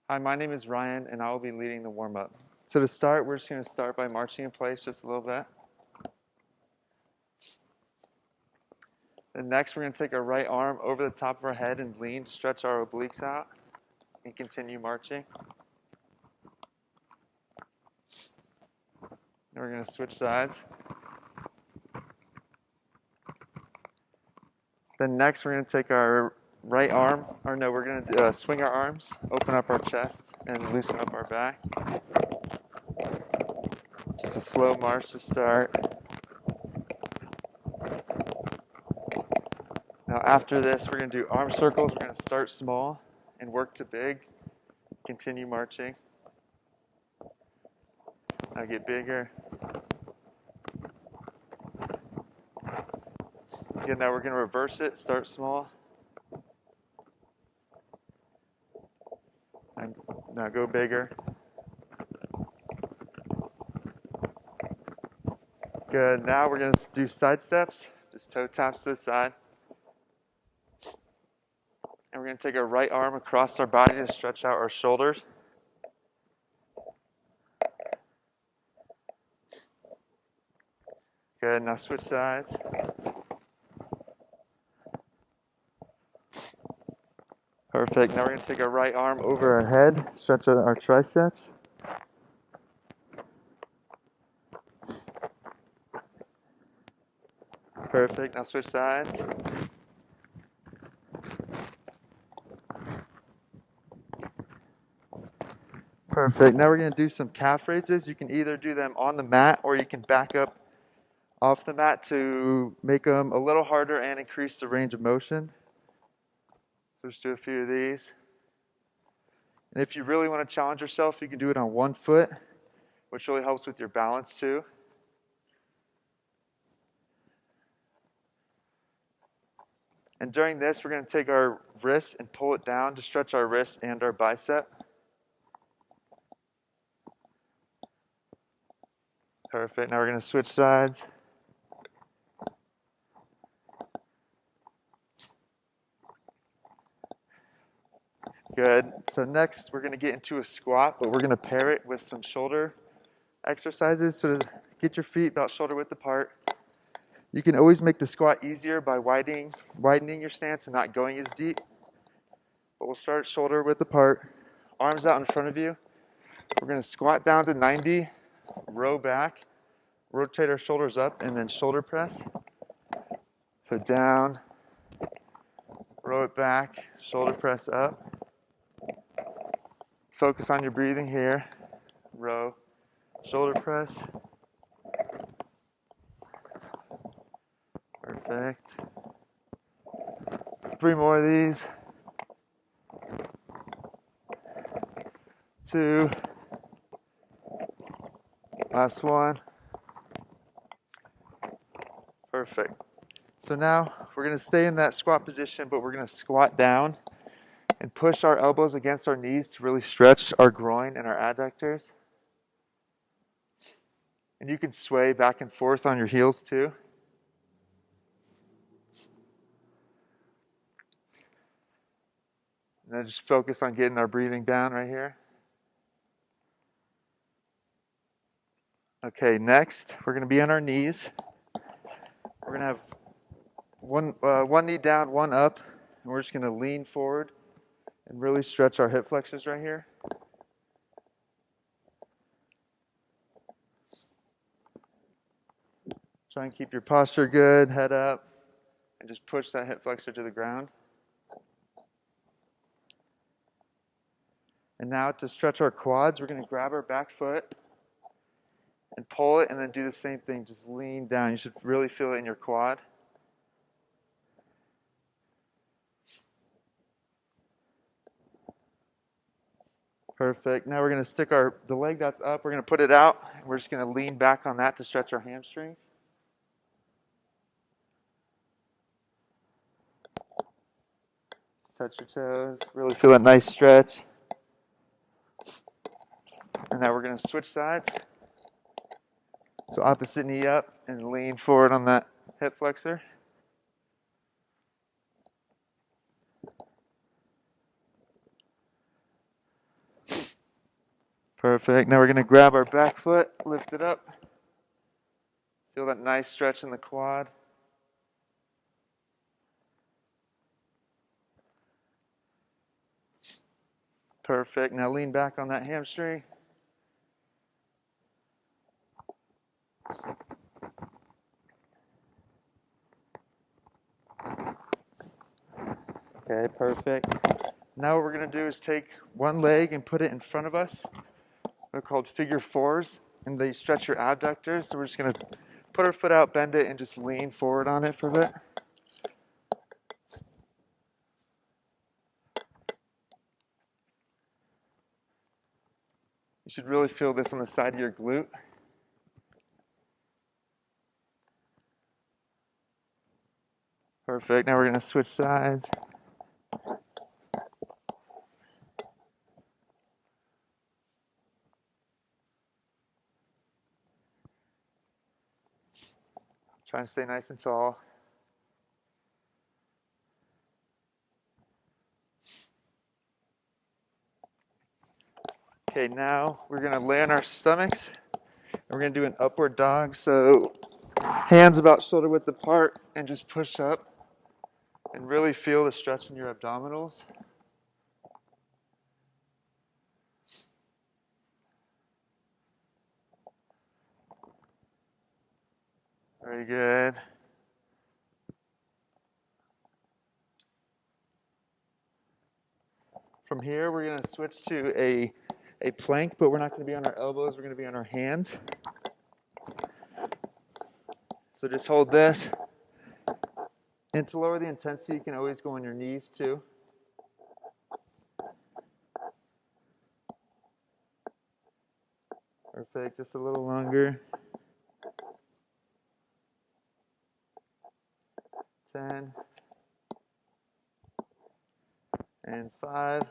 Hi, my name is Ryan, and I will be leading the warm-up. So to start, we're just going to start by marching in place just a little bit. Then next, we're going to take our right arm over the top of our head and lean, stretch our obliques out, and continue marching. Then we're going to switch sides. Then next, we're going to take our right arm, we're going to swing our arms, open up our chest, and loosen up our back. Just a slow march to start. Now after this, we're going to do arm circles. We're going to start small and work to big. Continue marching. Now get bigger. Again, now we're going to reverse it. Start small. And now go bigger. Good. Now we're going to do side steps. Just toe taps to the side. And we're going to take our right arm across our body to stretch out our shoulders. Good. Now switch sides. Perfect. Now we're going to take our right arm over our head, stretch out our triceps. Perfect. Now switch sides. Perfect. Now we're going to do some calf raises. You can either do them on the mat or you can back up off the mat to make them a little harder and increase the range of motion. So just do a few of these. And if you really want to challenge yourself, you can do it on one foot, which really helps with your balance too. And during this, we're going to take our wrist and pull it down to stretch our wrist and our bicep. Perfect. Now we're going to switch sides. Good. So next, we're going to get into a squat, but we're going to pair it with some shoulder exercises. So to get your feet about shoulder width apart. You can always make the squat easier by widening your stance and not going as deep. But we'll start shoulder width apart, arms out in front of you. We're going to squat down to 90, row back, rotate our shoulders up, and then shoulder press. So down, row it back, shoulder press up. Focus on your breathing here. Row, shoulder press. Perfect. 3 more of these. 2. Last one. Perfect. So now we're going to stay in that squat position, but we're going to squat down and push our elbows against our knees to really stretch our groin and our adductors. And you can sway back and forth on your heels too. And then just focus on getting our breathing down right here. Okay, next we're going to be on our knees. We're going to have one knee down, one up, and we're just going to lean forward and really stretch our hip flexors right here. Try and keep your posture good, head up, and just push that hip flexor to the ground. And now to stretch our quads, we're going to grab our back foot and pull it and then do the same thing. Just lean down. You should really feel it in your quad. Perfect. Now we're going to stick the leg that's up, we're going to put it out. And we're just going to lean back on that to stretch our hamstrings. Just touch your toes. Really feel that nice stretch. And now we're going to switch sides. So opposite knee up and lean forward on that hip flexor. Perfect. Now we're going to grab our back foot, lift it up. Feel that nice stretch in the quad. Perfect. Now lean back on that hamstring. Okay, perfect. Now what we're going to do is take one leg and put it in front of us. They're called figure fours, and they stretch your abductors. So we're just going to put our foot out, bend it, and just lean forward on it for a bit. You should really feel this on the side of your glute. Perfect. Now we're going to switch sides. Try and stay nice and tall. Okay, now we're going to lay on our stomachs. And we're going to do an upward dog. So hands about shoulder width apart and just push up. And really feel the stretch in your abdominals. Very good. From here, we're going to switch to a plank, but we're not going to be on our elbows. We're going to be on our hands. So just hold this. And to lower the intensity, you can always go on your knees too. Perfect. Just a little longer. 10. And 5,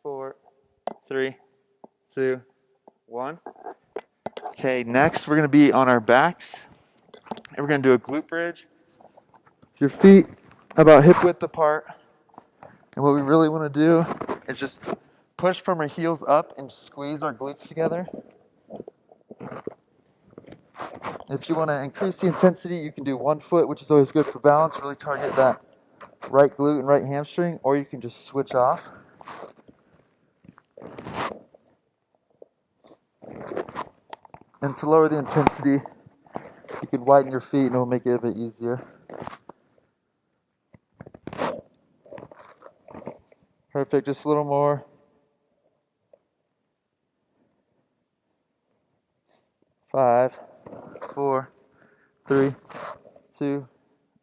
4, 3, 2, 1. Okay, next we're going to be on our backs. And we're going to do a glute bridge. Your feet about hip width apart. And what we really want to do is just push from our heels up and squeeze our glutes together. If you want to increase the intensity, you can do one foot, which is always good for balance. Really target that right glute and right hamstring, or you can just switch off. And to lower the intensity, you can widen your feet and it'll make it a bit easier. Perfect, just a little more. 5, 4, 3, 2,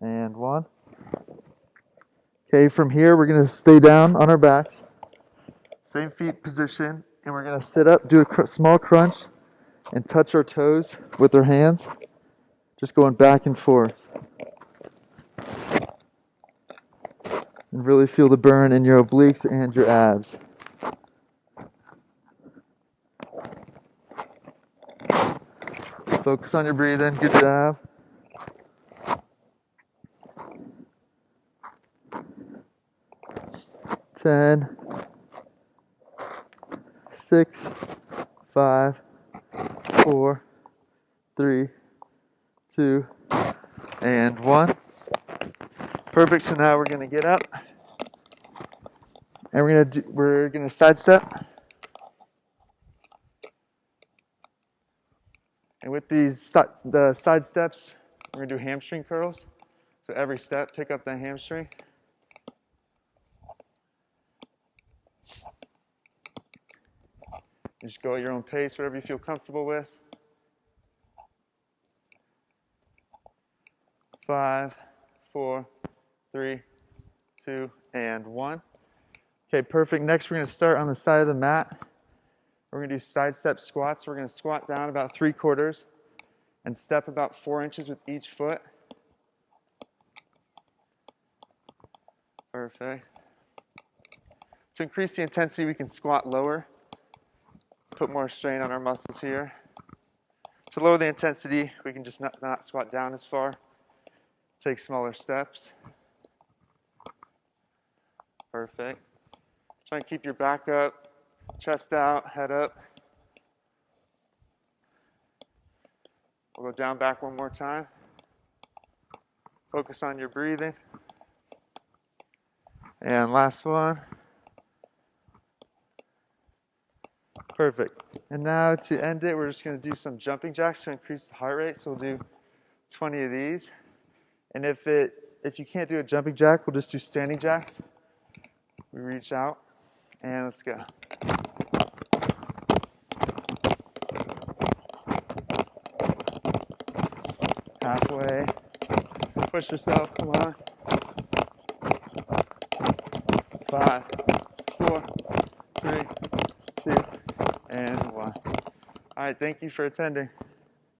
and 1. Okay, from here we're going to stay down on our backs. Same feet position, and we're going to sit up, do a small crunch, and touch our toes with our hands. Just going back and forth. And really feel the burn in your obliques and your abs. Focus on your breathing. Good job. 10, 6, 5, 4, 3, 2, and 1. Perfect. So now we're going to get up, and we're going to side step. And with these the side steps, we're going to do hamstring curls. So every step, pick up the hamstring. You just go at your own pace, whatever you feel comfortable with. 5, 4, 3, 2, and 1. Okay, perfect. Next, we're going to start on the side of the mat. We're going to do side step squats. We're going to squat down about 3/4 and step about 4 inches with each foot. Perfect. To increase the intensity, we can squat lower. Put more strain on our muscles here. To lower the intensity, we can just not squat down as far. Take smaller steps. Perfect. Try and keep your back up, chest out, head up. We'll go down, back one more time. Focus on your breathing. And last one. Perfect. And now to end it, we're just going to do some jumping jacks to increase the heart rate. So we'll do 20 of these. And if you can't do a jumping jack, we'll just do standing jacks. We reach out and let's go. Halfway. Push yourself, come on. 5, 4, 3, 2, and 1. All right, thank you for attending.